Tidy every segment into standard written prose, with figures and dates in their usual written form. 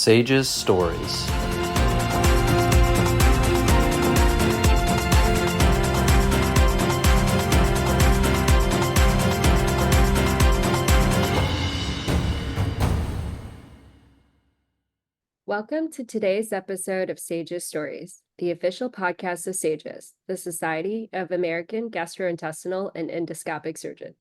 SAGES Stories. Welcome to today's episode of SAGES Stories, the official podcast of SAGES, the Society of American Gastrointestinal and Endoscopic Surgeons.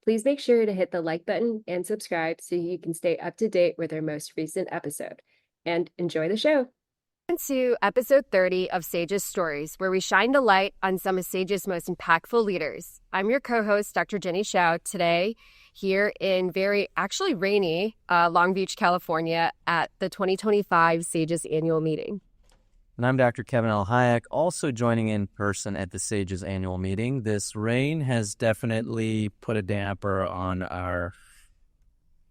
Please make sure to hit the like button and subscribe so you can stay up to date with our most recent episode. And enjoy the show. Welcome to episode 30 of SAGES Stories, where we shine the light on some of SAGES' most impactful leaders. I'm your co-host, Dr. Jenny Shao, today here in very actually rainy Long Beach, California at the 2025 SAGES annual meeting. And I'm Dr. Kevin El-Hayek, also joining in person at the SAGES annual meeting. This rain has definitely put a damper on our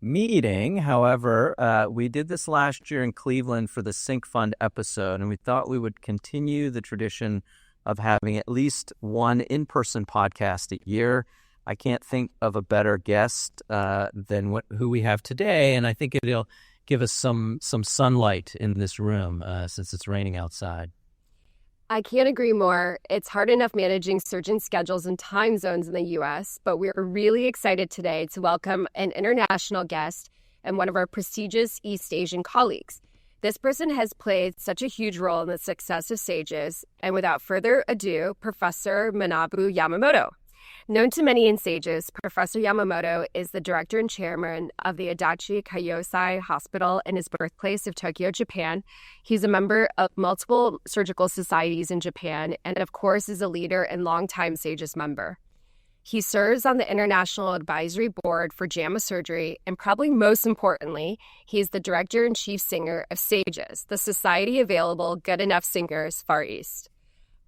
meeting. However, we did this last year in Cleveland for the Sync Fund episode, and we thought we would continue the tradition of having at least one in-person podcast a year. I can't think of a better guest than who we have today, and I think it'll give us some sunlight in this room since it's raining outside. I can't agree more. It's hard enough managing surgeon schedules and time zones in the U.S., but we're really excited today to welcome an international guest and one of our prestigious East Asian colleagues. This person has played such a huge role in the success of SAGES, and without further ado, Professor Manabu Yamamoto. Known to many in SAGES, Professor Yamamoto is the director and chairman of the Adachi Kaiosai Hospital in his birthplace of Tokyo, Japan. He's a member of multiple surgical societies in Japan, and of course is a leader and longtime SAGES member. He serves on the International Advisory Board for JAMA Surgery, and probably most importantly, he's the director and chief singer of SAGES, the Society Available Good Enough Singers Far East.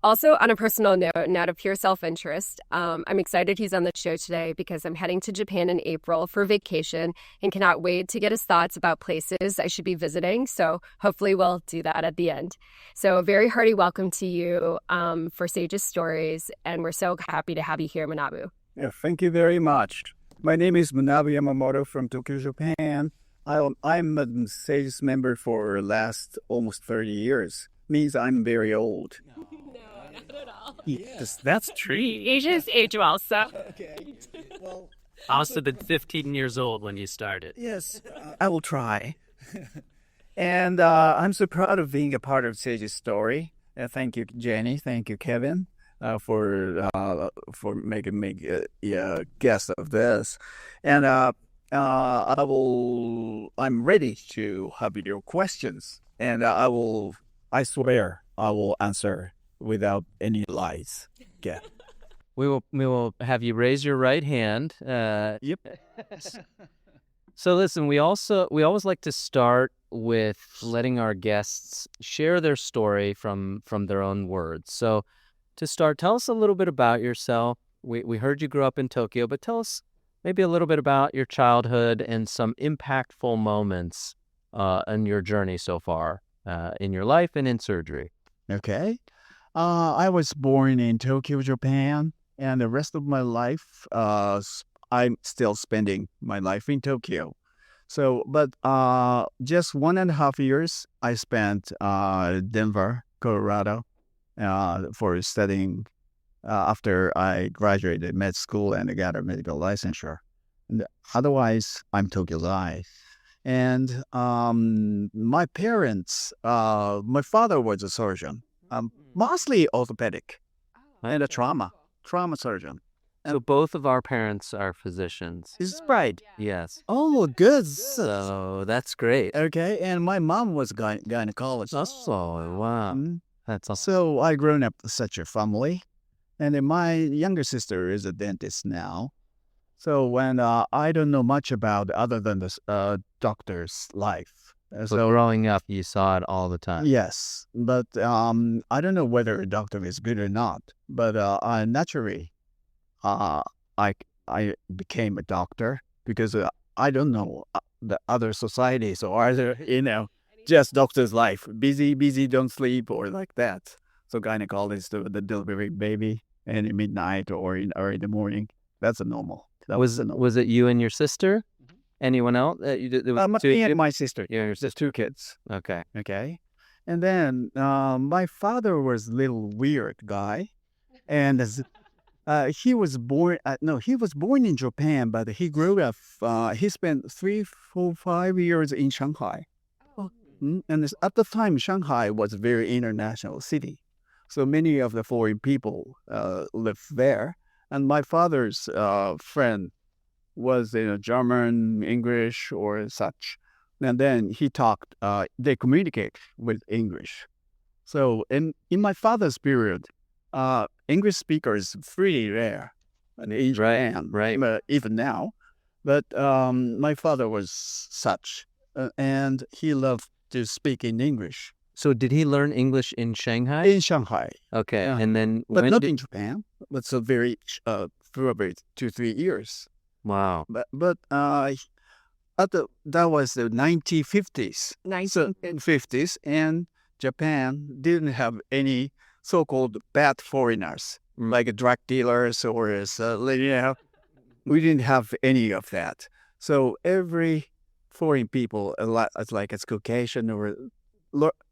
Also, on a personal note, and out of pure self-interest, I'm excited he's on the show today because I'm heading to Japan in April for vacation and cannot wait to get his thoughts about places I should be visiting. So hopefully we'll do that at the end. So a very hearty welcome to you for SAGES Stories, and we're so happy to have you here, Manabu. Yeah, thank you very much. My name is Manabu Yamamoto from Tokyo, Japan. I'm a SAGES member for last almost 30 years. Means I'm very old. No, not at all. Yes, that's true. You just age well, so. Okay. Well, I must have been 15 years old when you started. yes, I will try. And I'm so proud of being a part of SAGES story. Thank you, Jenny. Thank you, Kevin, for making me a guest of this. And I'm ready to have your questions, and I swear I will answer without any lies. Yeah. We will have you raise your right hand. Yep. So listen, we always like to start with letting our guests share their story from their own words. So to start, tell us a little bit about yourself. We heard you grew up in Tokyo, but tell us maybe a little bit about your childhood and some impactful moments in your journey so far. In your life and in surgery. Okay. I was born in Tokyo, Japan, and the rest of my life, I'm still spending my life in Tokyo. So, but just 1.5 years I spent Denver, Colorado, for studying after I graduated med school and got a medical licensure. And otherwise, I'm Tokyo life. And my parents, my father was a surgeon, mostly orthopedic and a trauma surgeon. So both of our parents are physicians. Is this right? Yes. Oh, good. So that's great. Okay, and my mom was gynecologist. Oh, wow. That's awesome. So I grown up with such a family, and then my younger sister is a dentist now. So when I don't know much about other than the doctor's life. So growing up, you saw it all the time. Yes, but I don't know whether a doctor is good or not. But naturally, I became a doctor because I don't know the other societies or other, just doctor's life. Busy, don't sleep or like that. So gynecologist, the delivery baby, and at midnight or in the morning. That's a normal. Was it you and your sister? Anyone else? There was two Me of and you? my sister. Yeah, Just two kids. okay. Okay. And then my father was a little weird guy. And he was born, no, he was born in Japan, but he grew up, he spent 3, 4, 5 years in Shanghai. And at the time, Shanghai was a very international city. So many of the foreign people lived there. And my father's friend was German, English, or such. And then he talked, they communicate with English. So in my father's period, English speakers pretty rare in Japan, right. even now. But my father was such, and he loved to speak in English So did he learn English in Shanghai? in Shanghai, Okay, yeah. and then but when not did- in Japan. But so very for about 2-3 years. Wow. But that was the 1950s. So 50s, and Japan didn't have any so-called bad foreigners like drug dealers or we didn't have any of that. So every foreign people, like as Caucasian or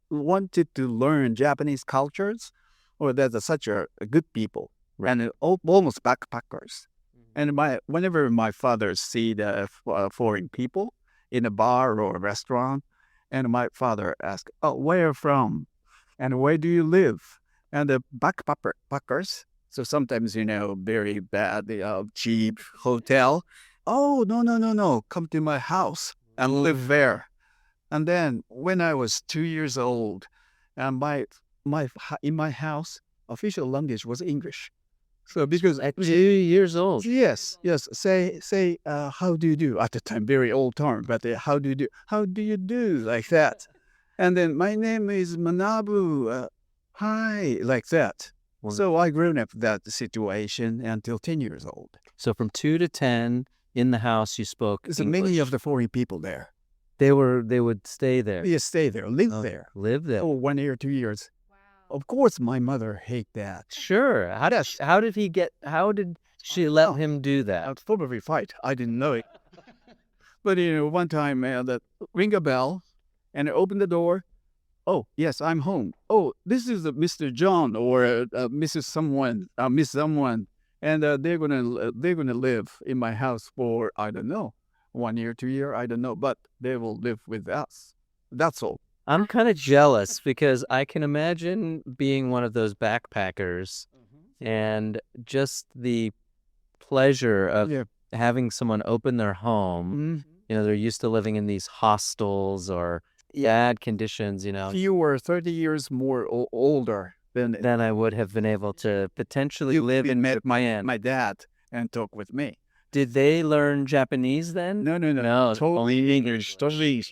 wanted to learn Japanese cultures, or there's such a good people and almost backpackers. And whenever my father see the foreign people in a bar or a restaurant, and my father ask, "Oh, where from, and where do you live?" And the backpackers, so sometimes very bad, cheap hotel. Oh, no, come to my house and live there. And then when I was 2 years old, and in my house official language was English. So because At 2 years old. yes, say how do you do at the time, very old term, but how do you do like that, and then my name is Manabu, hi, like that. Well- So I grew up that situation until 10 years old. So from 2 to 10 in the house, you spoke So English. many of the foreign people there, They would stay there. they stay there, live there, Live there. oh, 1 year, 2 years. Of course, my mother hate that. Sure. How did she let him do that? I'd probably fight. I didn't know it. But one time that ring a bell and I open the door. Oh, yes, I'm home. Oh, this is Mr. John or Mrs. Someone, Miss Someone, and they're gonna live in my house for I don't know, 1 year, 2 year, I don't know, but they will live with us. That's all. I'm kind of jealous because I can imagine being one of those backpackers and just the pleasure of Yeah. having someone open their home. Mhm. They're used to living in these hostels or bad conditions, You were 30 years more older than then I would have been able to potentially live in met Japan. my dad and talk with me. Did they learn Japanese then? No. No, Totally English. Totally.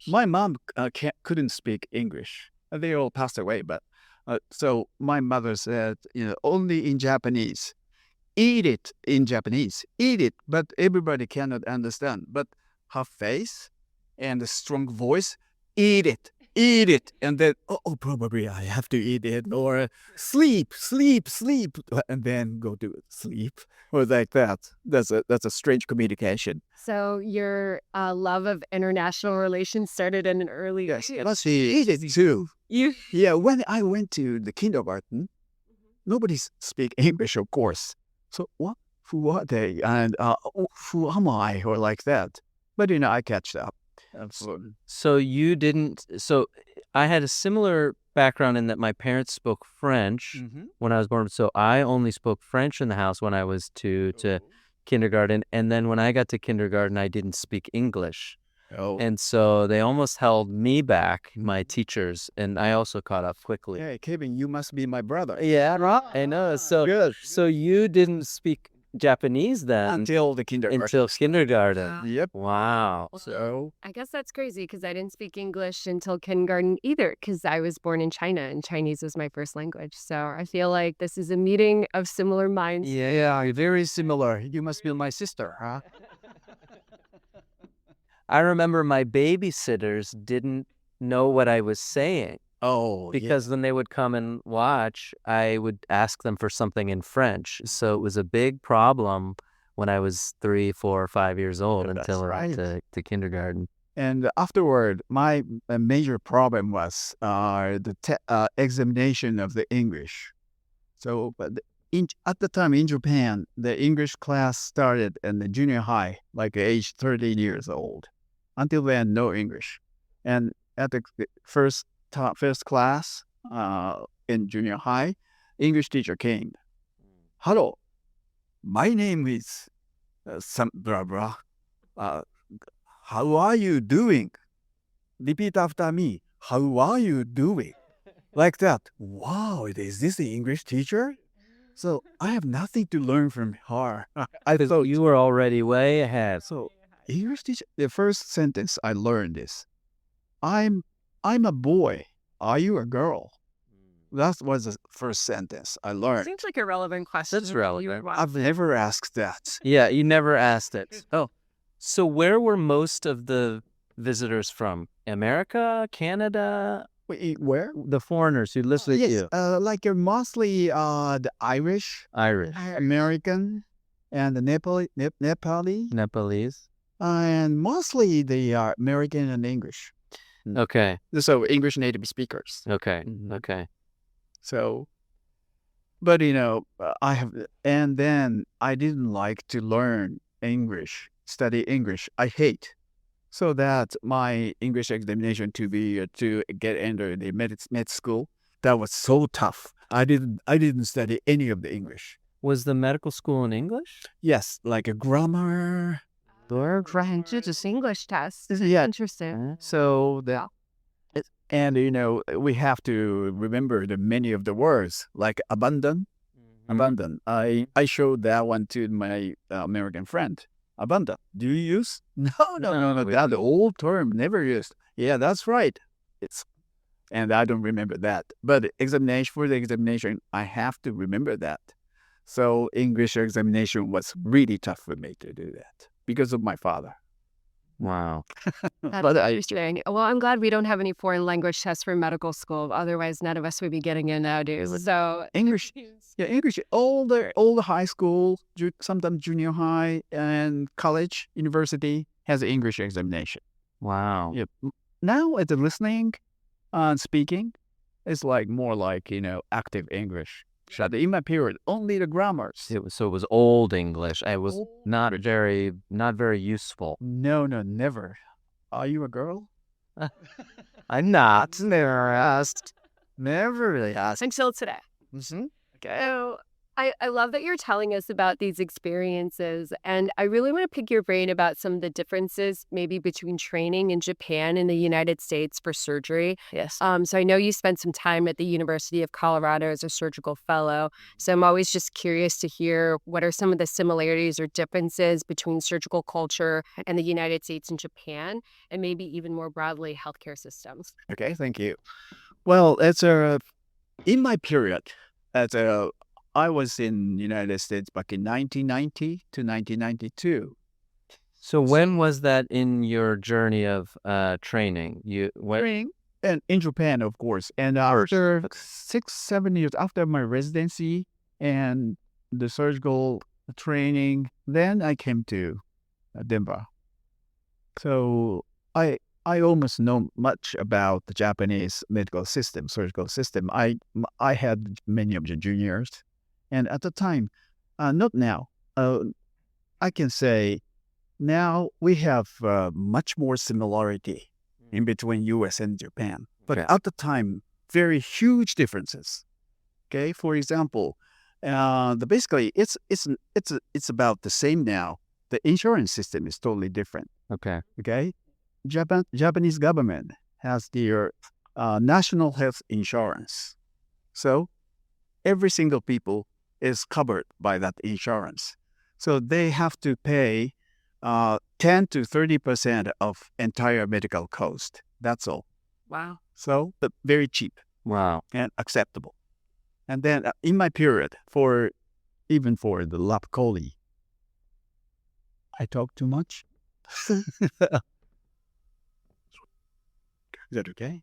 My mom couldn't speak English. They all passed away, but so my mother said, only in Japanese. Eat it in Japanese. Eat it, but everybody cannot understand. But her face and the strong voice, eat it. And then, probably I have to eat it, or sleep, and then go to sleep, or like that. That's a strange communication. So your love of international relations started in an early Yes, age. let's eat it too. You Yeah, when I went to the kindergarten, nobody speak English, of course. So what? Who are they? And who am I? Or like that. But I catch up. Absolutely. So you didn't. So I had a similar background in that my parents spoke French when I was born. So I only spoke French in the house when I was 2 to kindergarten. And then when I got to kindergarten, I didn't speak English. Oh. And so they almost held me back, my teachers, and I also caught up quickly. Hey, Kevin, you must be my brother. Yeah, right. I know. So Good. So you didn't speak Japanese then Until the kindergarten. until kindergarten. Yep. Wow. So I guess that's crazy because I didn't speak English until kindergarten either because I was born in China and Chinese was my first language. So I feel like this is a meeting of similar minds. yeah, very similar. You must be my sister, huh? I remember my babysitters didn't know what I was saying Oh, because when they would come and watch, I would ask them for something in French. So it was a big problem when I was 3, 4, 5 years old That's until I right. went to kindergarten. And afterward, my major problem was the examination of the English. So, but at the time in Japan, the English class started in the junior high, like age 13 years old. Until then, no English. And at the first class in junior high, English teacher came. Hello, my name is some blah blah. How are you doing? Repeat after me. How are you doing? Like that. Wow, is this the English teacher? So I have nothing to learn from her. I thought You were already way ahead. so. English teacher. The first sentence I learned is, "I'm a boy. Are you a girl?" That was the first sentence I learned. Seems like a relevant question. That's relevant. I've never asked that. Yeah, you never asked it. Oh, so where were most of the visitors from? America, Canada? Wait, where? The foreigners who listened to Yes, you? like mostly the Irish, Irish, American, and the Nepali, Nepalese. and mostly the American and English. Okay, So English native speakers. okay, Mhm. okay. So, but and then I didn't like to learn English, study English. I hate. So that my English examination to get into the med school, that was so tough. I didn't study any of the English. Was the medical school in English? Yes, like a grammar. We're trying to just English test. Yeah. Interesting. So and we have to remember the many of the words like abandon. Abandon. I showed that one to my American friend. Abandon. Do you use? No. That's the old term, never used. Yeah, that's right. And I don't remember that. But for the examination, I have to remember that. So English examination was really tough for me to do that because of my father. Wow. That's interesting. Well, I'm glad we don't have any foreign language tests for medical school. Otherwise, none of us would be getting in nowadays. So English. Yeah, English. All the high school, sometimes junior high and college, university has an English examination. Wow. Yeah. Now it's listening and speaking. It's like more like active English. But in my period, only the grammars. It was old English. It was not very useful. No, never. Are you a girl? I'm not. Never asked. Never really asked. until today. Mm-hmm. Okay. So I love that you're telling us about these experiences. And I really want to pick your brain about some of the differences maybe between training in Japan and the United States for surgery. Yes. So I know you spent some time at the University of Colorado as a surgical fellow. So I'm always just curious to hear what are some of the similarities or differences between surgical culture and the United States and Japan, and maybe even more broadly, healthcare systems. Okay, thank you. Well, in my period, I was in the United States back in 1990 to 1992. So when was that in your journey of training? And in Japan, of course. And after 6, 7 years after my residency and the surgical training, then I came to Denver. So I almost know much about the Japanese medical system, surgical system. I had many of the juniors, and at the time, not now. I can say now we have much more similarity in between U.S. and Japan, but at the time, very huge differences. Okay, for example, basically it's about the same now. The insurance system is totally different. Okay. Japanese government has their national health insurance. So every single people is covered by that insurance. So they have to pay 10 to 30% of entire medical cost. That's all. Wow. So very cheap. Wow. And acceptable. And then in my period, even for the lap chole, I talk too much? Is that okay?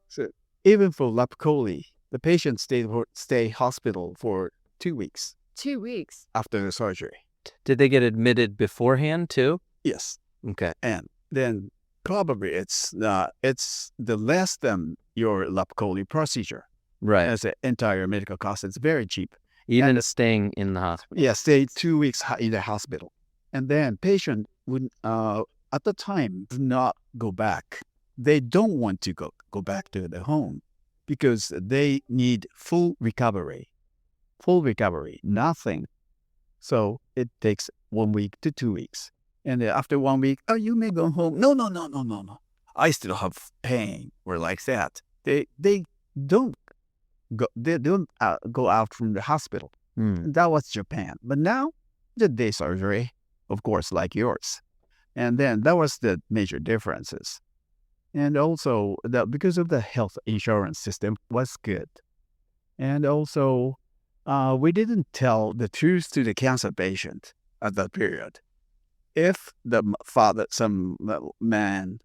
So even for lap chole, the patient stay hospital for 2 weeks 2 weeks. after the surgery. Did they get admitted beforehand too? Yes. Okay. And then probably it's the less than your laparoscopy procedure. Right. As an entire medical cost, it's very cheap. Even And- staying in the hospital. Yeah, stay 2 weeks in the hospital. And then patient would, at the time, do not go back. They don't want to go back to the home because they need full recovery, nothing. So it takes 1 week to 2 weeks. And then after 1 week, oh, you may go home. No. I still have pain or like that. They don't go out from the hospital. That was Japan. But now, the day surgery, of course, like yours. And then that was the major differences. And also, because of the health insurance system was good. And also, we didn't tell the truth to the cancer patient at that period. If some man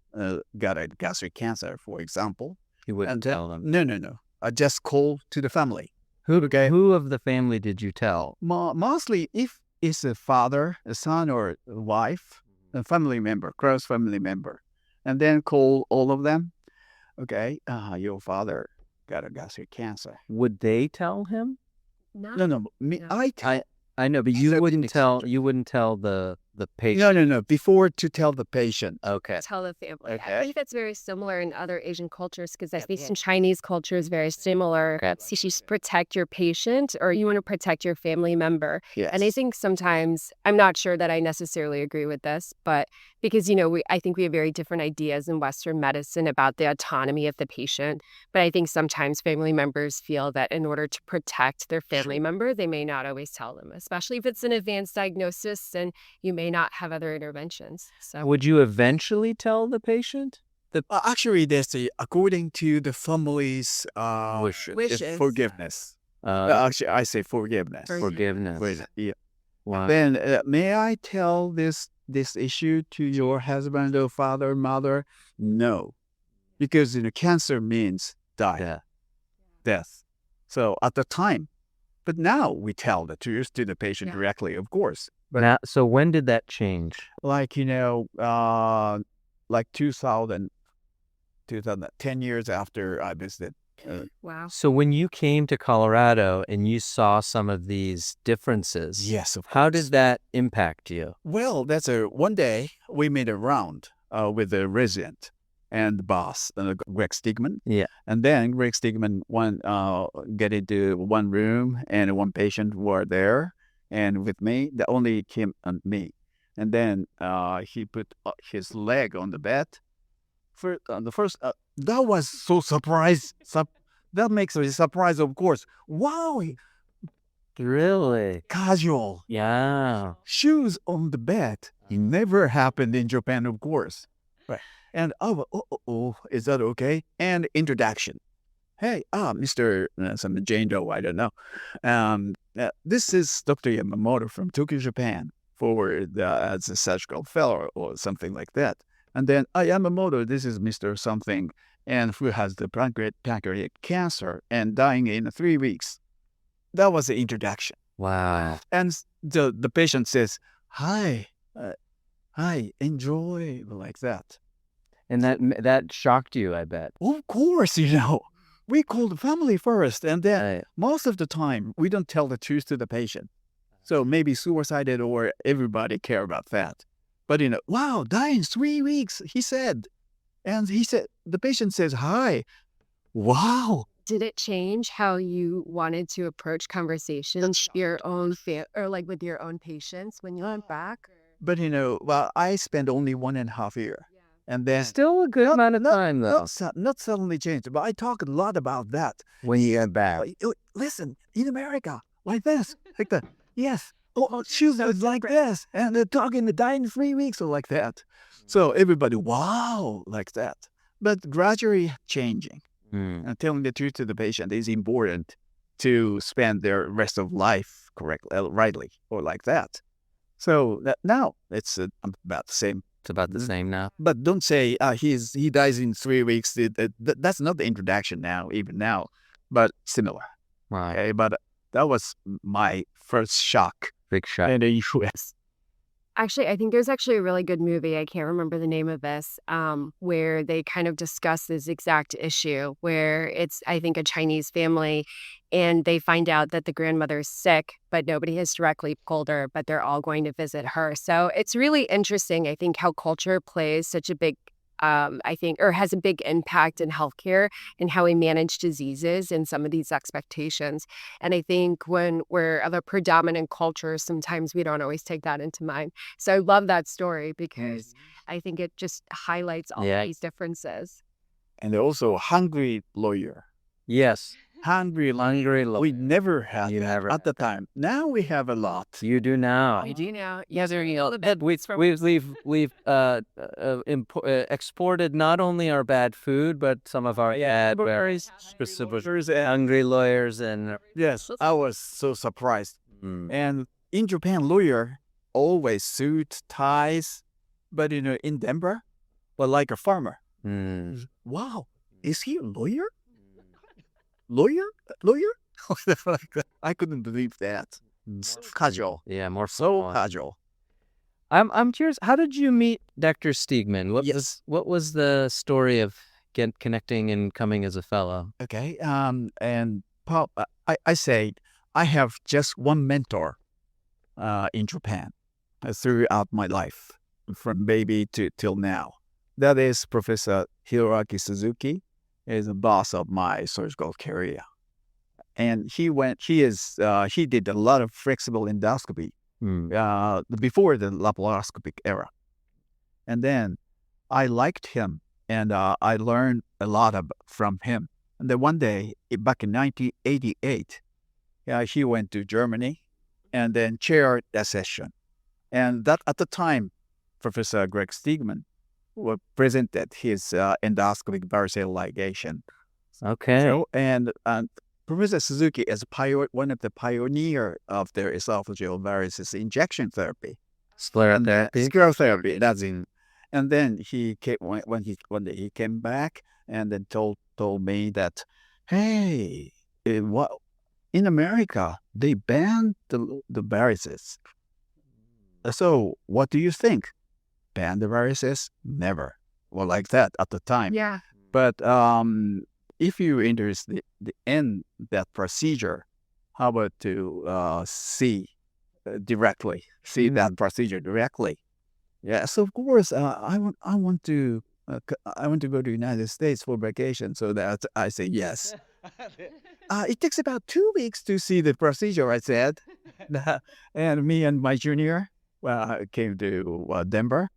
got a gastric cancer, for example, You wouldn't tell them. No. I just call to the family. Who of the family did you tell? Mostly, if it's a father, a son, or a wife, a family member, close family member, and then call all of them. Okay, your father got a gastric cancer. Would they tell him? No. I know, but you wouldn't tell the patient. No. Before to tell the patient. Okay. Tell the family. Okay. I think that's very similar in other Asian cultures because at least in Chinese culture is very similar. Okay. So you protect your patient or you want to protect your family member. Yes. And I think sometimes, I'm not sure that I necessarily agree with this, but because, I think we have very different ideas in Western medicine about the autonomy of the patient. But I think sometimes family members feel that in order to protect their family member, they may not always tell them, especially if it's an advanced diagnosis and you may not have other interventions. So Would you eventually tell the patient? Actually, there's according to the family's Wishes. forgiveness. Actually, I say forgiveness. Forgiveness. Yeah. Wow. Then may I tell this issue to your husband or father, mother? No, because cancer means die, death. So at the time, but now we tell the truth to the patient directly, of course. But So when did that change? like like 2000, 10 years after I visited. wow. So when you came to Colorado and you saw some of these differences, Yes, of how course. did that impact you? Well, that's one day we made a round with the resident and the boss, Greg Stigman. Yeah. And then Greg Stigman get into one room and one patient were there. And with me, the only him and me. And then he put his leg on the bed. That was so surprised. That makes a surprise, of course. Wow, Really? casual. Yeah. Shoes on the bed. It never happened in Japan, of course. Right. And is that okay? And introduction. Hey, Mr. Some Jane Doe, I don't know. This is Dr. Yamamoto from Tokyo, Japan, as a surgical fellow or something like that. And then Yamamoto, this is Mr. something, and who has the pancreatic cancer and dying in 3 weeks. That was the introduction. Wow. And the patient says, hi, enjoy, like that. And that shocked you, I bet. Of course, we call the family first, and then most of the time, we don't tell the truth to the patient. So maybe suicided or everybody care about that. But, wow, die in 3 weeks, he said. And the patient says, hi, wow. Did it change how you wanted to approach conversations your own or like with your own patients when you went back? But, well, I spent only 1.5 years. And then Still a good amount of time, though. not suddenly changed, but I talk a lot about that. When you get back. Listen, in America, like this, like that. Yes. Shoes is like this, and they're talking to die in 3 weeks or like that. So everybody, wow, like that. But gradually changing. And telling the truth to the patient is important to spend their rest of life rightly, or like that. So now it's about the same. It's about the same now. But don't say he dies in 3 weeks. That's not the introduction now, even now, but similar. Right. Okay, but that was my first shock Big shot. in the U.S. Actually, I think there's actually a really good movie. I can't remember the name of this, where they kind of discuss this exact issue where it's, I think, a Chinese family and they find out that the grandmother's sick, but nobody has directly told her, but they're all going to visit her. So it's really interesting, I think, how culture plays such a big I think, or has a big impact in healthcare and how we manage diseases and some of these expectations. And I think when we're of a predominant culture, sometimes we don't always take that into mind. So I love that story because I think it just highlights all of these differences. And also hungry lawyer. Yes. Hungry lawyer. We never had You that never at the time. Now we have a lot. You do now. We do now. Yes, we've exported not only our bad food, but some of our bad, very specific hungry lawyers and Yes, I was so surprised. And in Japan, lawyer always suit, ties, but in Denver, but like a farmer. Wow, is he a lawyer? Lawyer? I couldn't believe that. So casual. Yeah, more So casual. I'm curious. How did you meet Dr. Steegman? What was the story of connecting and coming as a fellow? Okay. And Paul, I say I have just one mentor in Japan throughout my life, from baby to till now. That is Professor Hiroaki Suzuki, is the boss of my surgical career. And he did a lot of flexible endoscopy before the laparoscopic era. And then I liked him and I learned a lot from him. And then one day, back in 1988, he went to Germany and then chaired a session. And that at the time, Professor Greg Steegman presented his endoscopic varicose ligation. Okay. So, and Professor Suzuki is one of the pioneer of the esophageal varices injection therapy. Sclerotherapy. That's in. And then he came one day he came back and then told me that, hey, in America they banned the varices. So what do you think? Ban the varices? Never. Well, like that at the time. Yeah. But if you're interested in that procedure, how about to see that procedure directly? Yeah. So of course, I want to go to the United States for vacation. So that I say yes. It takes about 2 weeks to see the procedure, I said. And me and my junior came to Denver.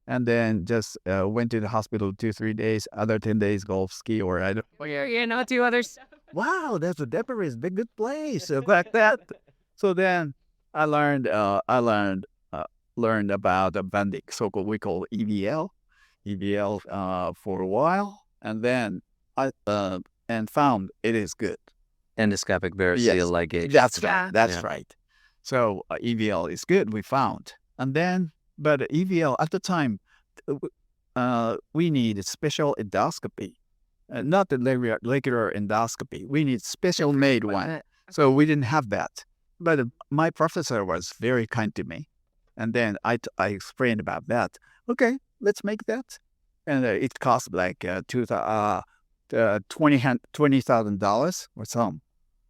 And then just went to the hospital 2-3 days, other 10 days golf ski or I don't. Well, you're not do other stuff. Wow, that's a Denver is a big good place like that. So then I learned about the banding, so-called we call EVL for a while, and then I and found it is good. Endoscopic varicose ligation. That's right. That's right. So EVL is good. We found, and then. But EVL at the time, we need special endoscopy, not the regular endoscopy. We need special made one. So we didn't have that. But my professor was very kind to me. And then I explained about that. Okay, let's make that. And it cost like $20,000 or some.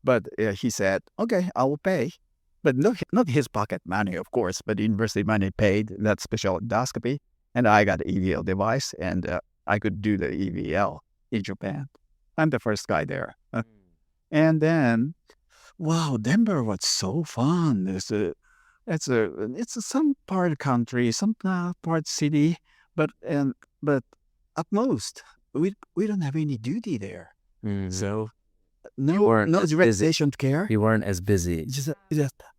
But he said, okay, I will pay. But not his pocket money, of course, but university money paid that special endoscopy. And I got an EVL device, and I could do the EVL in Japan. I'm the first guy there. And then, wow, Denver was so fun. It's some part of country, some part city, but at most, we don't have any duty there. So no relaxation care. You weren't as busy. Just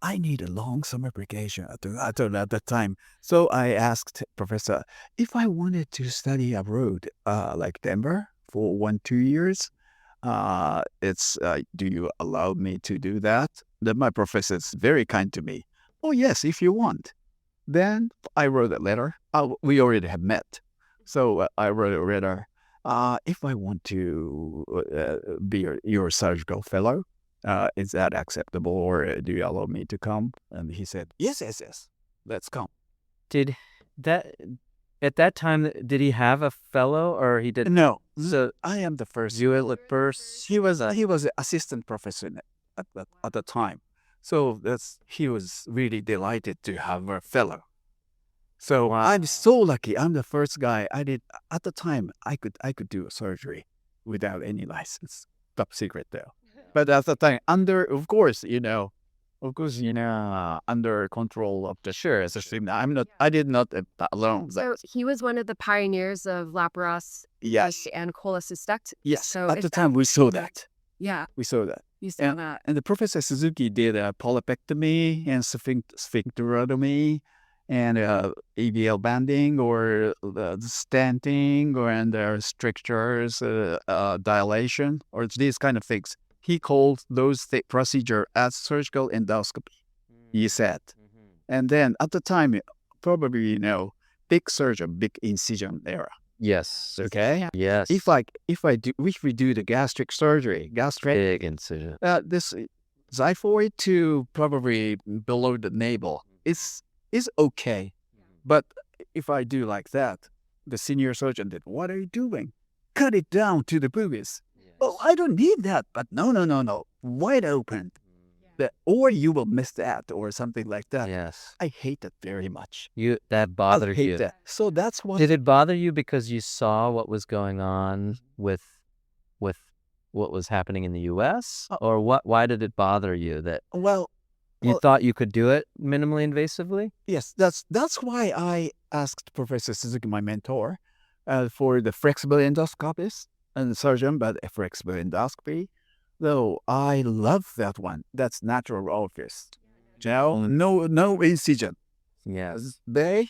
I need a long summer vacation at that time. So I asked Professor if I wanted to study abroad, like Denver for 1-2 years. Do you allow me to do that? Then my professor is very kind to me. Oh yes, if you want. Then I wrote a letter. We already have met, so I wrote a letter. If I want to be your surgical fellow, is that acceptable, or do you allow me to come? And he said, yes, yes, yes, let's come. Did that at that time? Did he have a fellow, or he did? No, So I am the first. you were the first. He was an assistant professor at the time, so he was really delighted to have a fellow. So Wow. I'm so lucky. I'm the first guy. I did at the time. I could do a surgery without any license, top secret though. But at the time, under under control of the system. I did not alone. So he was one of the pioneers of laparoscopy Yes, and cholecystectomy. yes. So At if the that- time, we saw that. Yeah, We saw that. you saw And, that. and the Professor Suzuki did a polypectomy and sphincterotomy and AVL banding or the stenting and strictures, dilation, or these kind of things. He called those procedure as surgical endoscopy, he said. And then at the time, probably, big surgeon, big incision era. Yes. Okay. Yes. If we do the gastric surgery, big incision. this xiphoid to probably below the navel is okay, but if I do like that, the senior surgeon did, what are you doing? Cut it down to the pubis. Oh, I don't need that. But no, wide open. Or you will miss that or something like that. Yes. I hate that very much. That I bothered hate you. that. So that's what. Did it bother you because you saw what was going on with what was happening in the U.S. or what? Why did it bother you that Well, you thought you could do it minimally invasively? yes, that's why I asked Professor Suzuki, my mentor, for the flexible endoscopist and surgeon, but a flexible endoscopy. Though I love that one. That's natural orifice. No incision. Yes. They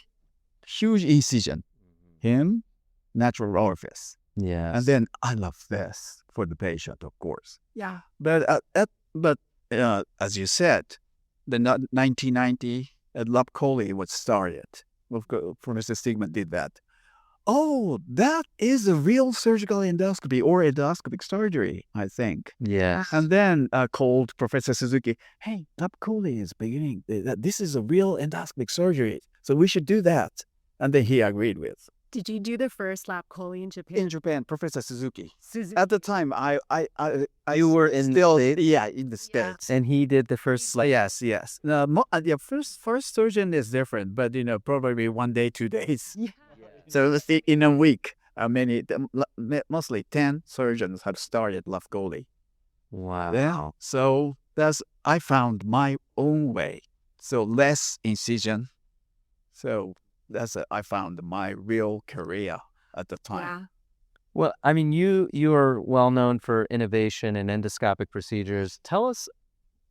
huge incision. Him, natural orifice. Yes. And then I love this for the patient, of course. Yeah. But as you said, the 1990 lap chole was started. Professor Stigman did that. Oh, that is a real surgical endoscopy or endoscopic surgery, I think. Yes. And then called Professor Suzuki, hey, lap chole is beginning. This is a real endoscopic surgery, so we should do that. And then he agreed with. Did you do the first lap chole in Japan? In Japan, Professor Suzuki. Suzuki. At the time, I You were in still the States? yeah, in the States. And he did the first. Yes. First surgeon is different, but probably 1 day, 2 days. Yeah. So in a week, mostly 10 surgeons have started lap chole. Wow. Yeah. So I found my own way. So less incision. So I found my real career at the time. Yeah. Well, I mean, you are well known for innovation and endoscopic procedures. Tell us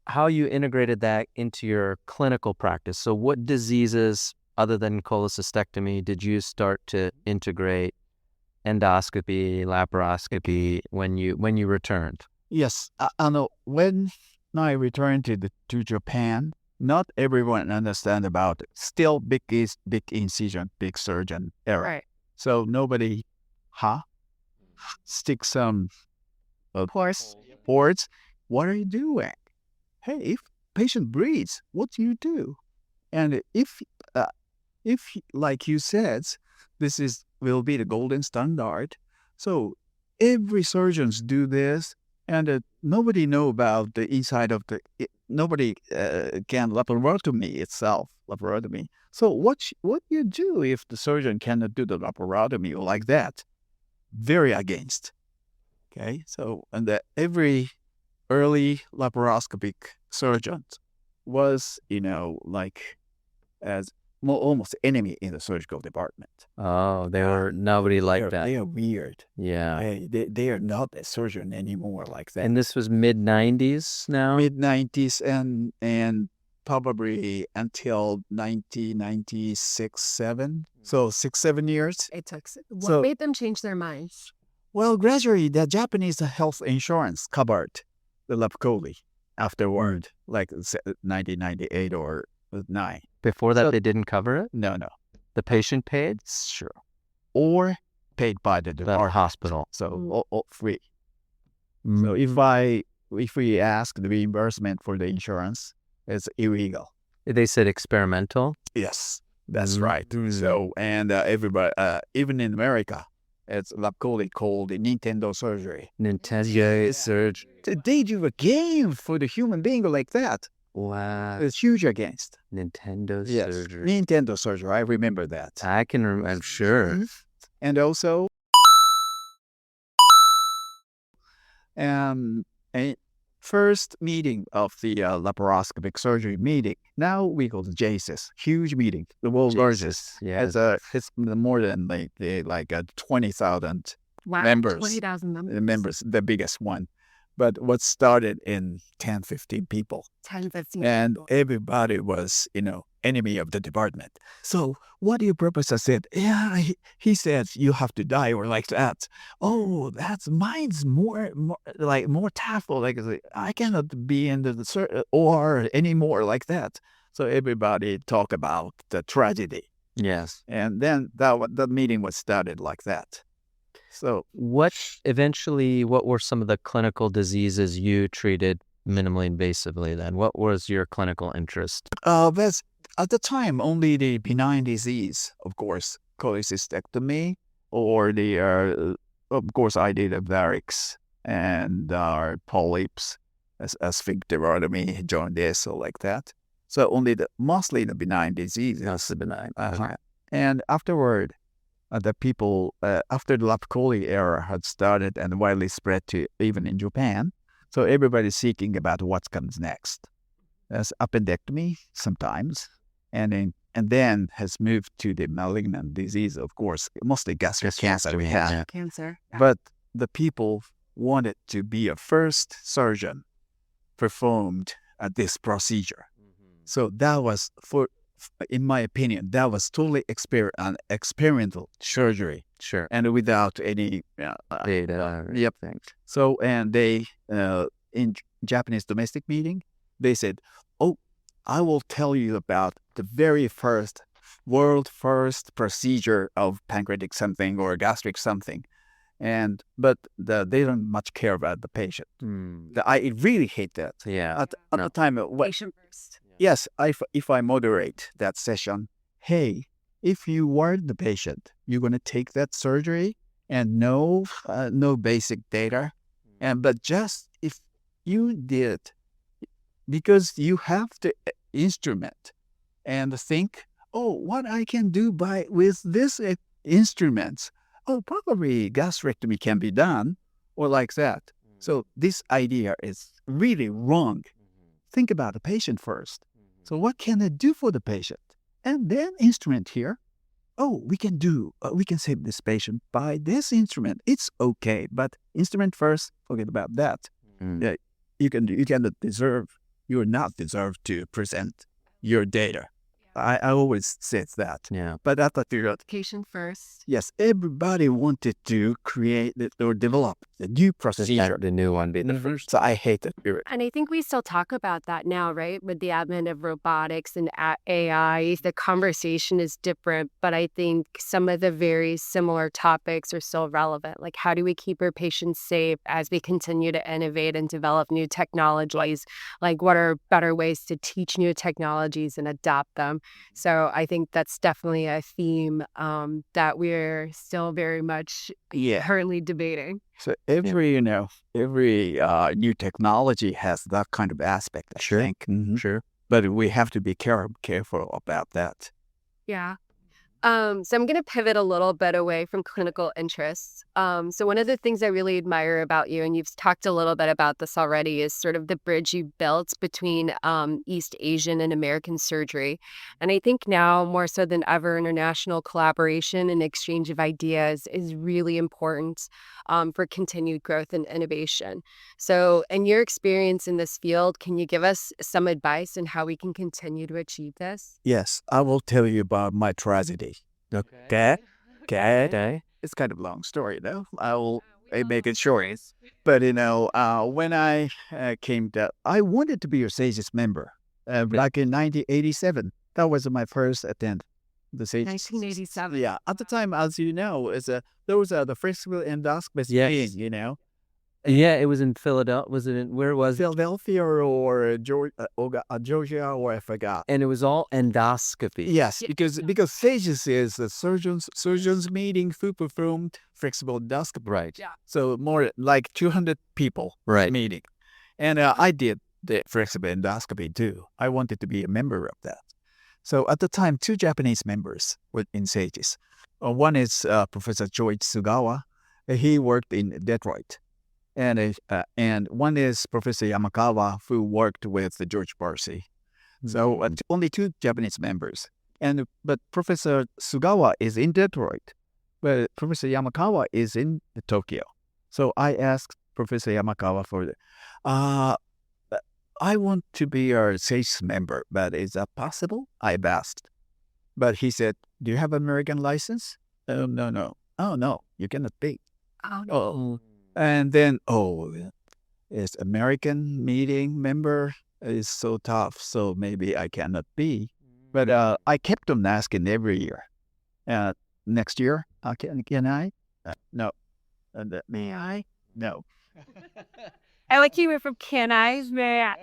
how you integrated that into your clinical practice. So what diseases other than cholecystectomy did you start to integrate endoscopy, laparoscopy when you returned? Yes. When I returned to Japan, not everyone understand about it. Still big incision, big surgeon era. Right. So nobody, stick some Horse. boards. What are you doing? Hey, if patient breathes, what do you do? And if like you said, will be the golden standard. So every surgeons do this, and nobody know about the inside of nobody can laparotomy itself. So what you do if the surgeon cannot do the laparotomy like that? Very against. Okay, so and every early laparoscopic surgeon was as almost enemy in the surgical department. Oh, nobody liked that. They are weird. Yeah. They are not a surgeon anymore like that. And this was mid-90s now? Mid-90s and probably until 1996, 7. So 6-7 years. It took. What So- made them change their minds? Well, gradually the Japanese health insurance covered the lap chole afterward, like 1998 or 9. Before that, So- they didn't cover it? No. The patient paid? Sure. Or paid by the The department. hospital. So all free. So if I if we ask the reimbursement for the insurance, it's illegal. They said experimental. Yes, that's Mhm. right. So, and everybody, even in America, it's locally called the Nintendo surgery. Nintendo surgery. They do a game for the human being like that. Wow. It's huge against. Nintendo Yes, surgery. Nintendo surgery. I remember that. I can remember. I'm sure. And also, a first meeting of the laparoscopic surgery meeting. Now we call it JASIS, huge meeting, the world's largest. Yeah. It's more than 20,000 Wow. members. 20,000 members. Members, the biggest one. But what started in 10, 15 people. 10, 15 And people. everybody was, enemy of the department. So what your professor said, yeah, he said you have to die or like that. Oh, that's mine's more tough. Like I cannot be in the OR anymore like that. So everybody talk about the tragedy. Yes. And then that meeting was started like that. So What were some of the clinical diseases you treated minimally invasively then? What was your clinical interest? that's at the time only the benign disease, of course, cholecystectomy, or of course I did a varix and polyps, sphincterotomy, jaundice, so like that. So mostly the benign disease. That's the benign. And afterward, the people, after the Lapcoli era had started and widely spread to even in Japan, so everybody's seeking about what comes next. There's appendectomy sometimes, and then has moved to the malignant disease, of course, mostly gastric cancer we have. Cancer. But the people wanted to be a first surgeon performed at this procedure. So that was, in my opinion, that was totally experimental surgery. Sure. And without any Data. Yep. Things. So, and they, in Japanese domestic meeting, they said, oh, I will tell you about the very world first procedure of pancreatic something or gastric something. But they don't much care about the patient. I really hate that. Yeah. At the time, Patient first. yes, if I moderate that session, hey, if you were the patient, you're going to take that surgery and no basic data. But just if you did, because you have the instrument and think, oh, what I can do with this instrument. Oh, probably gastrectomy can be done or like that. So this idea is really wrong. Think about the patient first. So what can I do for the patient? And then instrument here. Oh, we can save this patient by this instrument. It's okay, but instrument first, forget about that. Yeah, you're not deserved to present your data. I always said that. Yeah. But at that period, Patient first. yes, everybody wanted to create or develop the new procedure. The new one be the first. So I hate that period. And I think we still talk about that now, right? With the advent of robotics and AI, the conversation is different, but I think some of the very similar topics are still relevant. Like, how do we keep our patients safe as we continue to innovate and develop new technologies? Like, what are better ways to teach new technologies and adopt them? So I think that's definitely a theme that we're still very much currently debating. So every new technology has that kind of aspect, I think. Sure. But we have to be careful about that. Yeah. So I'm going to pivot a little bit away from clinical interests. So one of the things I really admire about you, and you've talked a little bit about this already, is sort of the bridge you built between East Asian and American surgery. And I think now more so than ever, international collaboration and exchange of ideas is really important for continued growth and innovation. So in your experience in this field, can you give us some advice on how we can continue to achieve this? Yes, I will tell you about my tragedy. Okay. It's kind of a long story, though. I'll make it short. But, when I came to, I wanted to be a SAGES member back in 1987. That was my first attempt. The SAGES. 1987. Yeah. At the time, as you know, there was the flexible endoscopy, Yes. Yeah, it was in Philadelphia. Was it where was it? Philadelphia or Georgia, or I forgot. And it was all endoscopy. Yes, because SAGES is the surgeons meeting who performed flexible endoscopy. Right. Yeah. So more like 200 people Right. meeting, and I did the flexible endoscopy too. I wanted to be a member of that. So at the time, 2 Japanese members were in SAGES. One is Professor Joichi Sugawa. He worked in Detroit. And one is Professor Yamakawa, who worked with George Barcy. So only 2 Japanese members. But Professor Sugawa is in Detroit, but Professor Yamakawa is in Tokyo. So I asked Professor Yamakawa for I want to be a SAGES member, but is that possible? I asked. But he said, do you have American license? Oh, no. Oh, no, you cannot be. Oh. And then, is American meeting member is so tough, so maybe I cannot be. But I kept on asking every year. Next year, can I? No. May I? No. I like you went from can I, man.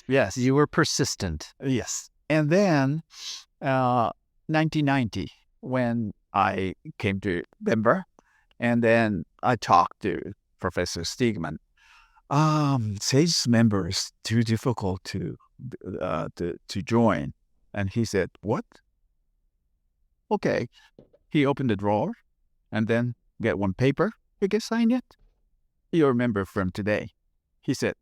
Yes. You were persistent. Yes. And then 1990, when I came to Denver, and then I talked to Professor Stigman. SAGES members too difficult to join, and he said, "What? Okay." He opened the drawer, and then get one paper. You can sign it. You're a member from today. He said,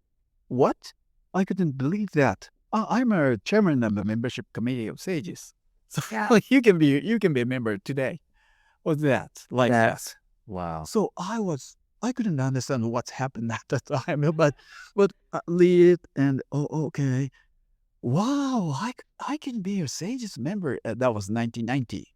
"What? I couldn't believe that. I'm a chairman of the membership committee of SAGES, so you can be a member today." Or that like that. Wow. So I couldn't understand what's happened at the time, but lead and okay, wow, I can be a SAGES member. That was 1990.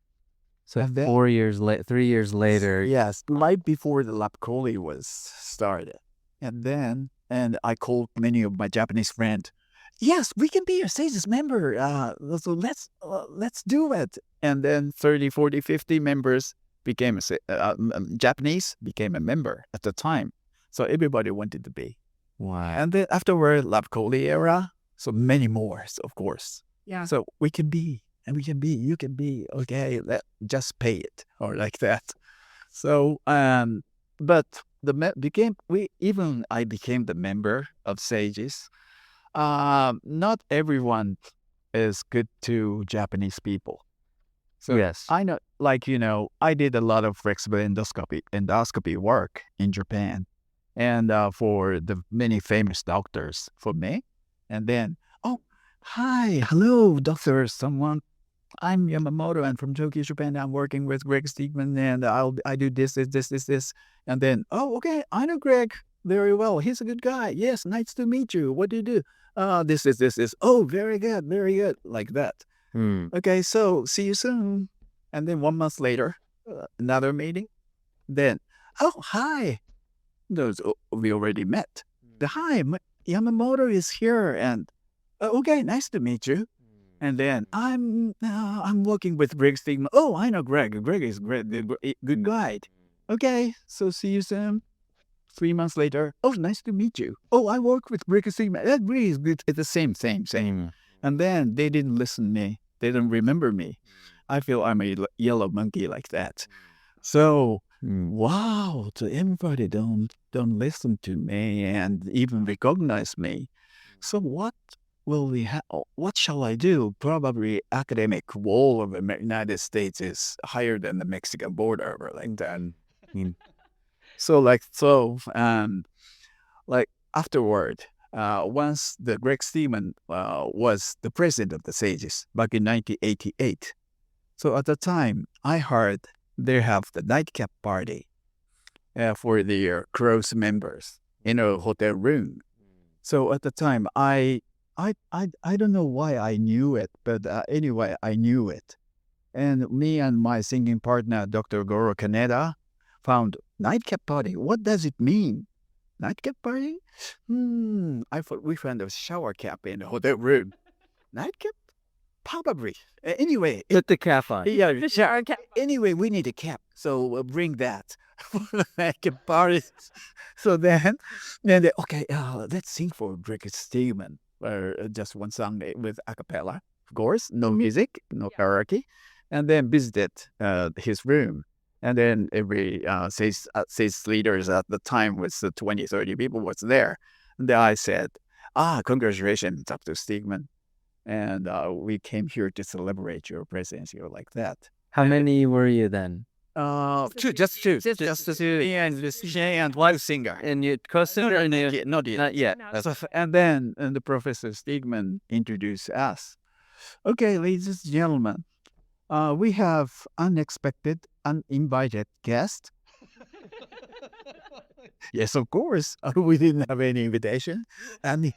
So And then- 3 years later. Yes, right before the lab Coley was started, and I called many of my Japanese friends. Yes, we can be a SAGES member. So let's do it. And then 30, 40, 50 members became Japanese became a member at the time. So everybody wanted to be. Wow. And then afterward, lab Coley era. So many more, of course. Yeah. So we can be, and we can be. You can be. Okay, just pay it or like that. So but I became the member of SAGES. Not everyone is good to Japanese people. So yes. I know, I did a lot of flexible endoscopy work in Japan, and for the many famous doctors for me. And then, hi, hello, doctor, someone. I'm Yamamoto. I'm from Tokyo, Japan. I'm working with Greg Stigman, and I do this. And then, okay, I know Greg very well. He's a good guy. Yes, nice to meet you. What do you do? This. Oh, very good, like that. Okay, so see you soon. And then 1 month later, another meeting. Then, hi. We already met. Hi, Yamamoto is here, and okay, nice to meet you. And then I'm working with Greg Stigma. Oh, I know Greg. Greg is great, good guide. Okay, so see you soon. 3 months later, nice to meet you. I work with Greg Stigma. Greg is good. It's the same. And then they didn't listen to me. They don't remember me. I feel I'm a yellow monkey like that. So wow, so everybody don't listen to me and even recognize me. So what will we have? What shall I do? Probably academic wall of the United States is higher than the Mexican border or like that. Afterward, once the Greg Steeman was the president of the SAGES back in 1988. So at the time, I heard they have the nightcap party for their close members in a hotel room. So at the time, I don't know why I knew it, but anyway, I knew it. And me and my singing partner, Dr. Goro Kaneda, found nightcap party. What does it mean? Nightcap party? I thought we found a shower cap in the hotel room. Nightcap? Probably. Anyway. Put the cap on. Yeah, the shower cap. Anyway, we need a cap, so bring that. for the naked party. So then they okay, let's sing for Rick Steeman, or just one song with a cappella, of course, no music, no karaoke, and then visited his room. And then every SAGES leaders at the time was 20, 30 people was there. And then I said, congratulations, Dr. Steegman. And we came here to celebrate your presidency or like that. How many were you then? Two, just two. Just two. And one singer. And you co-singer? Not yet. Not yet. And then the Professor Steegman introduced us. Okay, ladies and gentlemen, we have unexpected, uninvited guest. Yes, of course. We didn't have any invitation. And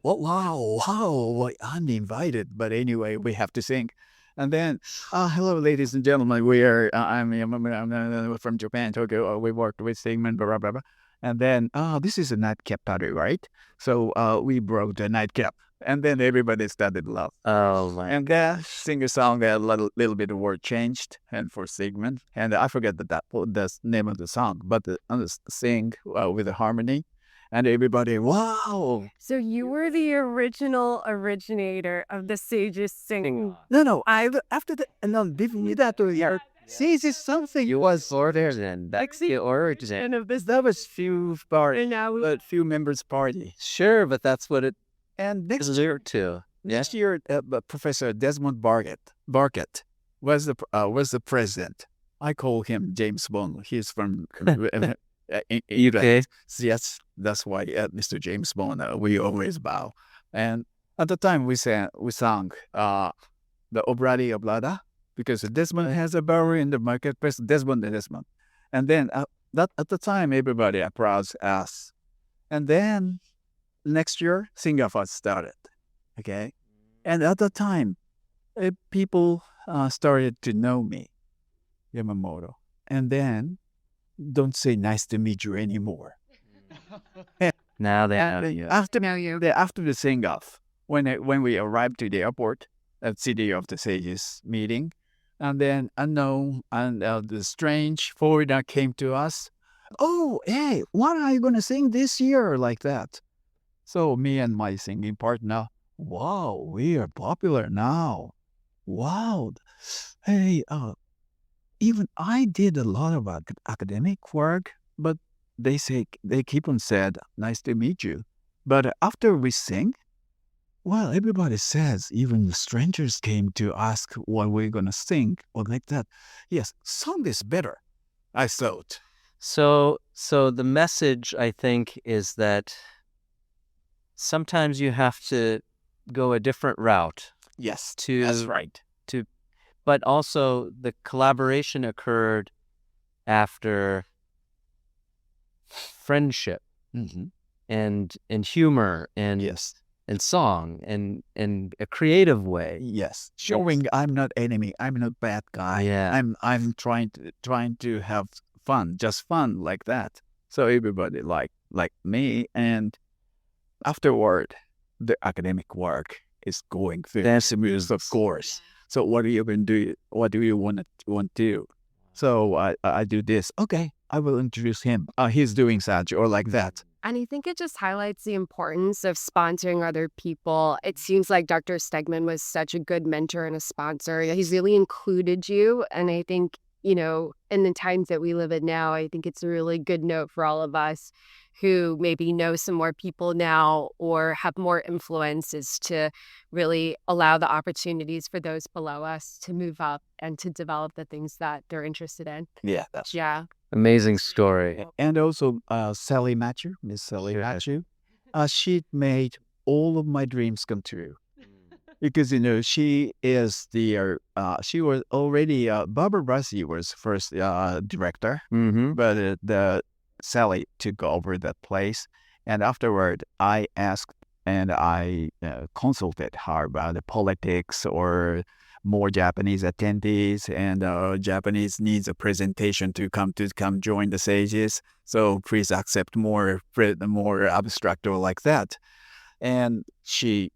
wow, uninvited. But anyway, we have to sing. And then, hello, ladies and gentlemen. We are. I'm from Japan, Tokyo. We worked with Stingman, blah blah blah. And then, this is a nightcap party, right? So we brought the nightcap, and then everybody started laugh. Oh my! And sing a song. A little bit of word changed, and for Stingman, and I forget the name of the song, but sing with the harmony. And everybody, wow! So you were the original originator of the SAGES singing. No, after that, SAGES is something. You was order then. That's the origin. of this. That was few party, And now but few members party. Sure, but that's what it And next is there too. next year, Professor Desmond Barkett was the president. I call him James Bond. He's from Okay. Yes, that's why Mr. James Bond. We always bow. And at the time, we sang the Obradi Oblada, because Desmond has a bower in the marketplace. Desmond. And then that at the time, everybody applauds us. And then next year, Singapore started. Okay, and at the time, people started to know me, Yamamoto, and then don't say nice to meet you anymore. Now they know you. After the sing-off, when we arrived to the airport, at city of the SAGES meeting, and then unknown and the strange foreigner came to us. Oh, hey, what are you gonna sing this year like that? So me and my singing partner, wow, we are popular now. Wow, hey, even I did a lot of academic work, but they keep on said, nice to meet you. But after we sing, well, everybody says, even the strangers came to ask what we're gonna sing or like that. Yes, song is better, I thought. So the message, I think, is that sometimes you have to go a different route. Yes, to that's right. But also the collaboration occurred after friendship and humor and Yes. and song and a creative way. Yes, showing I'm not enemy, I'm not bad guy. Yeah. I'm trying to have fun, just fun like that. So everybody like me, and afterward, the academic work is going very smooth, of course. So what do you do? What do you want to do? So I do this. Okay, I will introduce him. He's doing such or like that. And I think it just highlights the importance of sponsoring other people. It seems like Dr. Stegman was such a good mentor and a sponsor. He's really included you. And I think, in the times that we live in now, I think it's a really good note for all of us who maybe know some more people now or have more influence, is to really allow the opportunities for those below us to move up and to develop the things that they're interested in. Yeah, that's Yeah. Amazing story. And also Sally Matthew, Miss Sally Matthew, she made all of my dreams come true. Because she is she was already Barbara Brasi was first director, but the Sally took over that place, and afterward I asked and I consulted her about the politics or more Japanese attendees, and Japanese needs a presentation to come join the SAGES. So please accept more abstract or like that, and she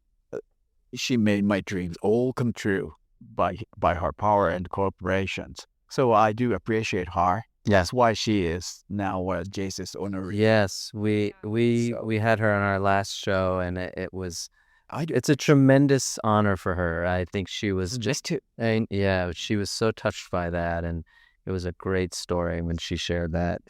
made my dreams all come true by her power and cooperations. So I do appreciate her Yes. why she is now JACES honoree. Yes, we So- we had her on our last show, and it was I it's a tremendous honor for her. I think she was just to yeah, she was so touched by that, and it was a great story when she shared that.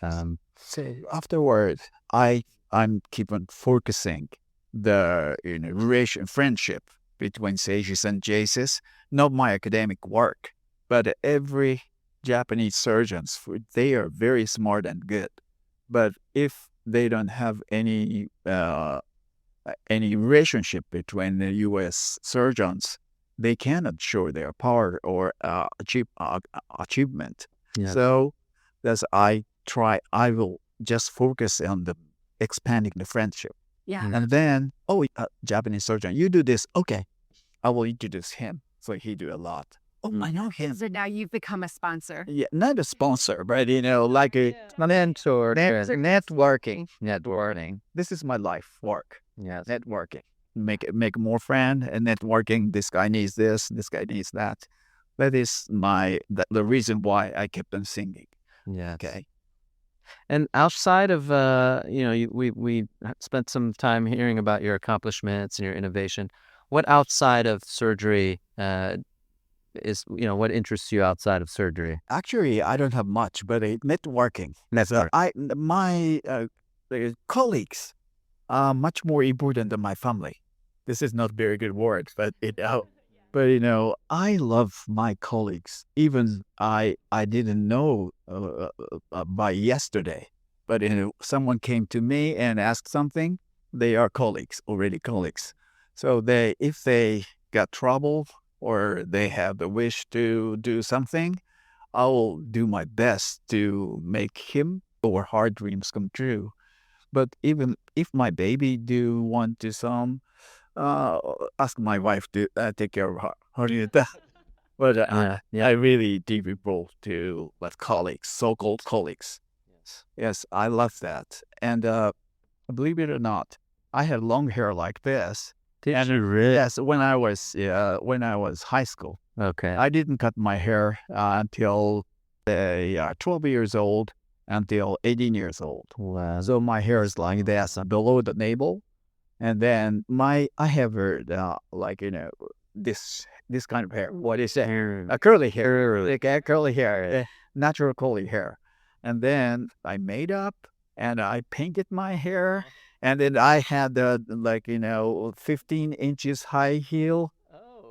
So afterward, I'm keep on focusing the relation friendship between SAGES and JACES, not my academic work, but every Japanese surgeons, they are very smart and good. But if they don't have any relationship between the U.S. surgeons, they cannot show their power or achievement. Yeah. So that's I will just focus on the expanding the friendship. Yeah. And then, Japanese surgeon, you do this. Okay, I will introduce him. So he do a lot. Oh, I know him. So now you've become a sponsor. Yeah, not a sponsor, but like a Mentor, networking. networking. This is my life work. Yes. Networking. Make more friend and networking. This guy needs this. This guy needs that. That is the reason why I kept on singing. Yes. Okay. And outside of we spent some time hearing about your accomplishments and your innovation. What outside of surgery is what interests you outside of surgery? Actually, I don't have much, but networking. My colleagues are much more important than my family. This is not very good word, but I love my colleagues. Even I didn't know by yesterday, but someone came to me and asked something. They are already colleagues. So if they got trouble or they have the wish to do something, I will do my best to make him or her dreams come true. But even if my baby do want to ask my wife to take care of her. How do you do that? But I really deeply involved to colleagues, so-called colleagues. Yes, I love that. And believe it or not, I had long hair like this. Yes, when I was high school. Okay. I didn't cut my hair until 12 years old until 18 years old. Wow. So my hair is like this below the navel. And then I have this kind of hair. What is it? A curly hair. Like curly hair. Natural curly hair. And then I made up and I painted my hair. And then I had 15 inches high heel.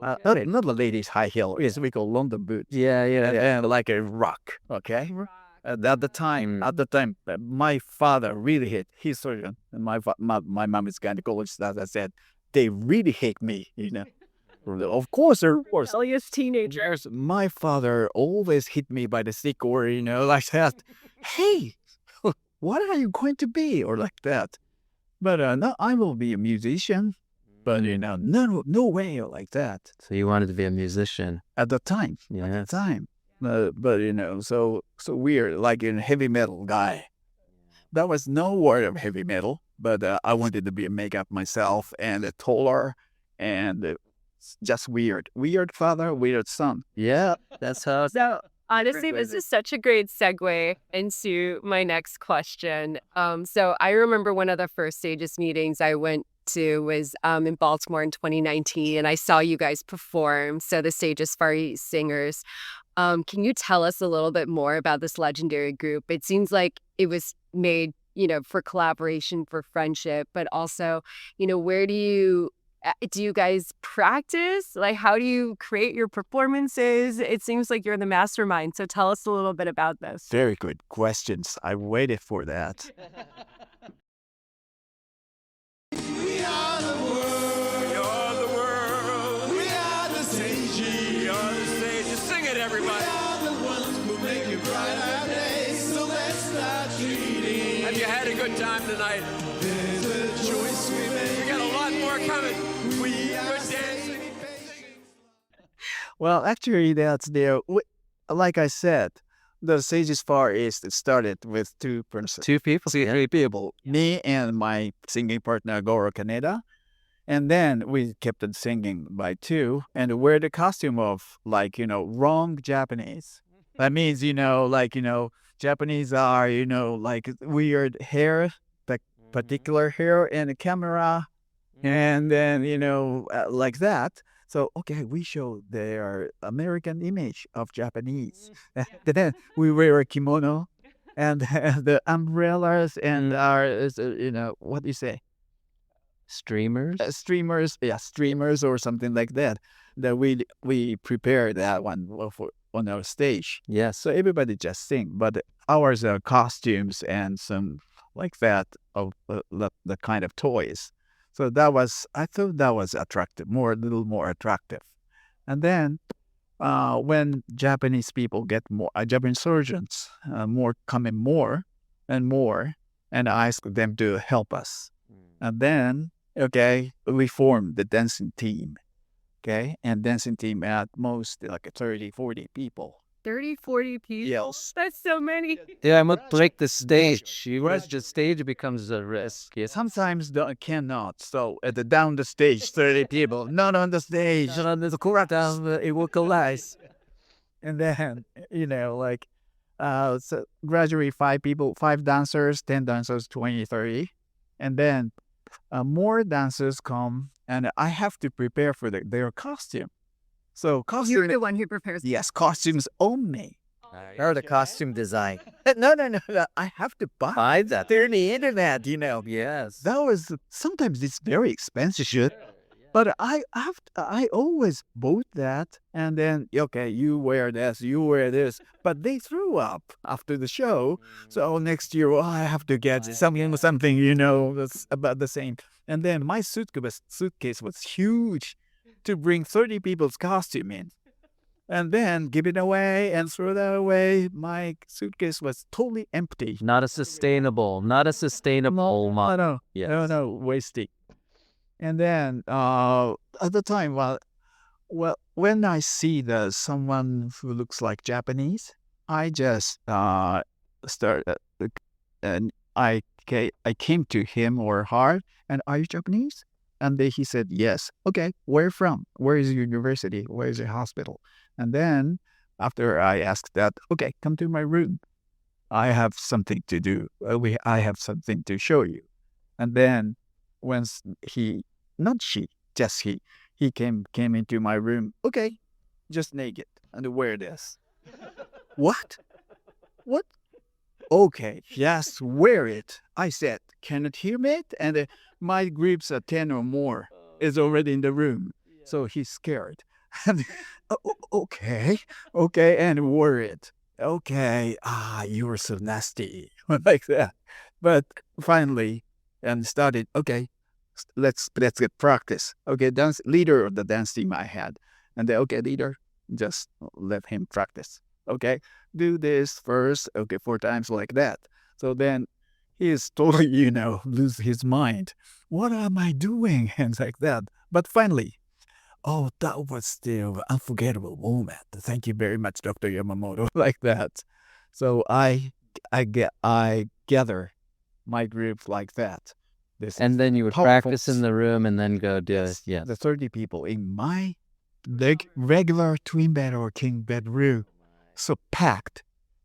Okay, not the ladies' high heel. Yes, we call London boots. Yeah. And like a rock. Okay. At the time, my father really hate his surgeon, and my mom is gynecologist. As I said, they really hate me. Of course. Rebellious teenagers. My father always hit me by the stick, or like that. Hey, what are you going to be, or like that? But no, I will be a musician. But no way, or like that. So you wanted to be a musician At the time. Yeah. At the time. But so weird, like a heavy metal guy. That was no word of heavy metal, but I wanted to be a makeup myself and taller and just weird. Weird father, weird son. Yeah, that's how. So honestly, this is such a great segue into my next question. So I remember one of the first SAGES meetings I went to was in Baltimore in 2019, and I saw you guys perform. So the SAGES Far East Singers. Can you tell us a little bit more about this legendary group? It seems like it was made, for collaboration, for friendship, but also, where do you guys practice? Like, how do you create your performances? It seems like you're the mastermind. So tell us a little bit about this. Very good questions. I waited for that. We are the world. We are the world. We are the SAGES. We are the SAGES. Sing it, everybody. We are the ones who make you brighter days. So let's start treating. Have you had a good time tonight? There's a choice we make. We got a lot more coming. We are dancing. Well, actually, that's there. Like I said, the SAGES Far East started with two persons. Two people. Three people. Me and my singing partner, Goro Kaneda. And then we kept on singing by two and wear the costume of wrong Japanese. That means, Japanese are, like weird hair, like particular hair in the camera, and then, like that. So, okay, we show their American image of Japanese. And then we wear a kimono and the umbrellas and our, what do you say? Streamers? Streamers, yeah, streamers or something like that. That we prepare that one for on our stage. Yes. So everybody just sing, but ours are costumes and some like that of the kind of toys. So I thought that was attractive, a little more attractive. And then when Japanese people get more, Japanese surgeons coming more and more, and I ask them to help us. And then, okay, we form the dancing team. Okay, and dancing team at most like 30, 40 people. 30, 40 people? Yes. That's so many. Yeah, I must break the stage. You rush the stage, it becomes a risk. Yes. Sometimes cannot. So down the stage, 30 people, not on the stage. It will collapse. And then, so gradually 5 dancers, 10 dancers, 20, 30. And then more dancers come, and I have to prepare for their costume. So costume. You're the one who prepares. Yes, costumes only. Or the costume design. No. I have to buy that through the internet. Yes. That was sometimes it's very expensive. But I always bought that, and then okay, you wear this, but they threw up after the show. So next year I have to get something, that's about the same. And then my suitcase was huge to bring 30 people's costume in, and then give it away and throw that away. My suitcase was totally empty. Not a sustainable No, Yes. no, wasting. And then at the time, well, when I see someone who looks like Japanese, I just started, and I came to him or her, and are you Japanese? And then he said yes. Okay, where from? Where is your university? Where is your hospital? And then after I asked that, okay, come to my room. I have something to do. I have something to show you. And then once he came into my room. Okay, just naked and wear this. What? Okay, just wear it. I said, can it hear me? And my groups are 10 or more is already in the room. So he's scared. And okay, and wear it. Okay, you were so nasty. Like that. But finally, and started, okay, let's get practice. Okay, leader of the dance team I had. And then, okay, leader, just let him practice. Okay, do this first, okay, 4 times like that. So then he is totally, lose his mind. What am I doing? And like that. But finally, that was still unforgettable moment. Thank you very much, Dr. Yamamoto. Like that. So I gather my group like that. And then you would practice in the room and then go do it. Yeah. The 30 people in my regular twin bed or king bed room. So packed.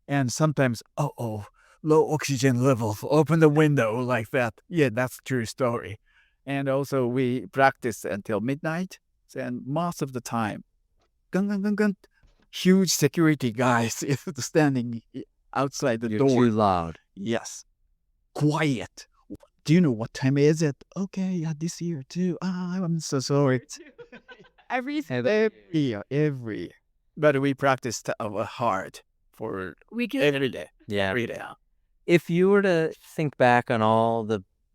And sometimes, low oxygen level. Open the window like that. Yeah, that's true story. And also we practiced until midnight. And most of the time, huge security guys standing outside the door. Too loud. Yes. Quiet. Do you know what time is it? Okay, yeah, this year too. I'm so sorry. Every year. But we practiced hard for every day. Yeah. Every day. If you were to think back on all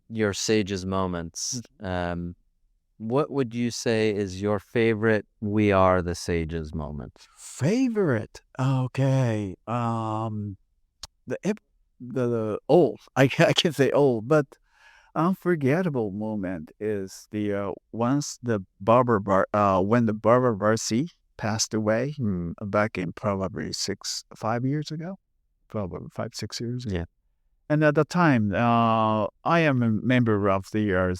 your SAGES moments, what would you say is your favorite We Are the SAGES moment? Favorite? Okay. The old. I can say old, but unforgettable moment is the when the Barbara Barcy passed away back in probably 5 years ago, probably 5-6 years ago. Yeah. And at the time, I am a member of the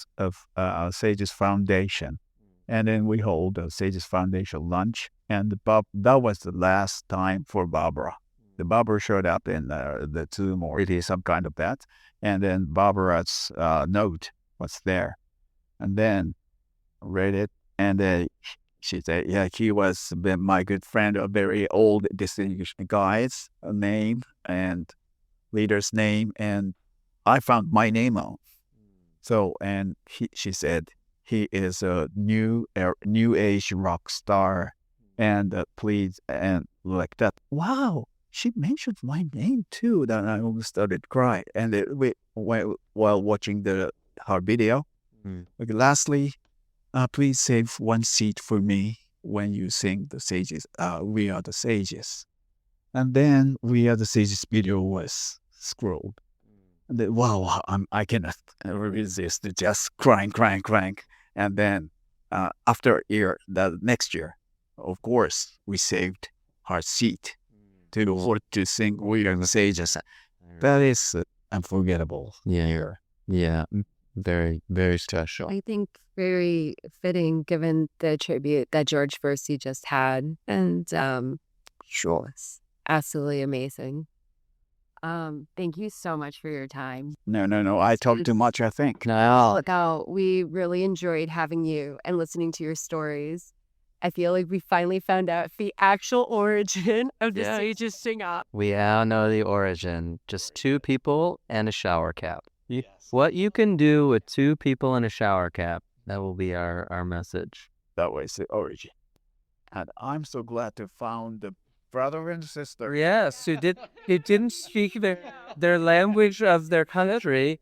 SAGES Foundation, and then we hold a SAGES Foundation lunch, and that was the last time for Barbara the barber showed up in the tomb, or it is some kind of that. And then Barbara's note was there. And then read it. And she said, yeah, he was my good friend, a very old distinguished guy's name and leader's name. And I found my name on. So, and she said, he is a new age rock star. And please, and like that. Wow, she mentioned my name too. Then I almost started crying. And while watching her video, like, lastly, please save one seat for me when you sing the Sages. We are the Sages. And then We Are the Sages video was scrolled. And then, wow, I cannot resist just crying. And then after a year, the next year, of course, we saved our seat to sing We Are the Sages. That is unforgettable. Yeah. Very, very special. I think very fitting given the tribute that George Versii just had. And Sure. it's absolutely amazing. Thank you so much for your time. No. I talk too much, I think. Now, No, we really enjoyed having you and listening to your stories. I feel like we finally found out the actual origin of the Sages sing up. we all know the origin. Just two people and a shower cap. Yes. What you can do with two people and a shower cap, that will be our message. That was the origin. And I'm so glad to found the brother and sister. Yes, who didn't speak their language of their country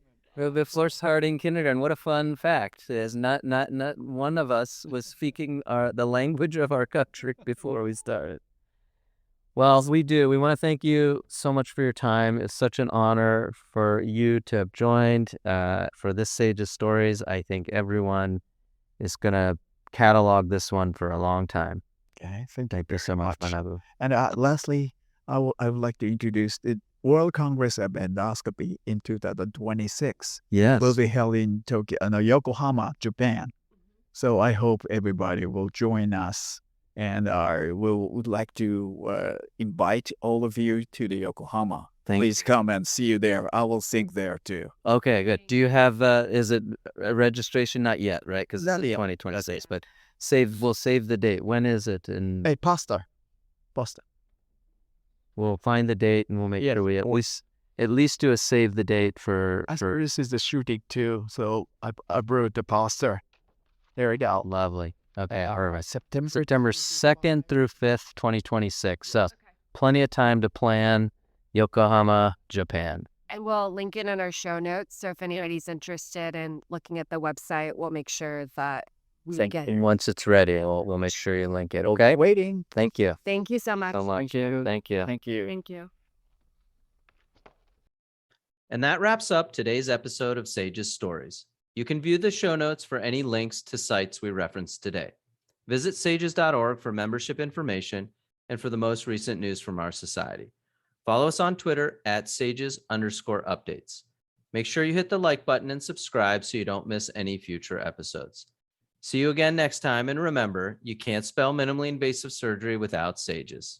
before starting kindergarten. What a fun fact! Is not one of us was speaking the language of our country before we started. Well, we do. We want to thank you so much for your time. It's such an honor for you to have joined for this Sages Stories. I think everyone is going to catalog this one for a long time. Okay, Thank you so much, Manabu. And lastly, I would like to introduce the World Congress of Endoscopy in 2026. Yes. Will be held in Tokyo, Yokohama, Japan. So I hope everybody will join us, and would like to invite all of you to the Yokohama. Please come and see you there. I will sing there too. Okay, good. Do you have, is it a registration? Not yet, right? Because Not it's yet. 2026, but we'll save the date. When is it? And Hey, pasta. we'll find the date and we'll make sure we at least do a save the date for This is the shooting too, so I brought the pasta. There we go. lovely. Okay, all right. September. September 2nd through 5th, 2026. So plenty of time to plan. Yokohama, Japan. And we'll link it in our show notes. So if anybody's interested in looking at the website, we'll make sure that we get it. And once it's ready, we'll make sure you link it. Okay. Waiting. Thank you. Thank you so much. Thank you. Thank you. Thank you. And that wraps up today's episode of Sages Stories. You can view the show notes for any links to sites we referenced today. Visit sages.org for membership information and for the most recent news from our society. Follow us on Twitter at @sages_updates. Make sure you hit the like button and subscribe so you don't miss any future episodes. See you again next time, and remember, you can't spell minimally invasive surgery without SAGES.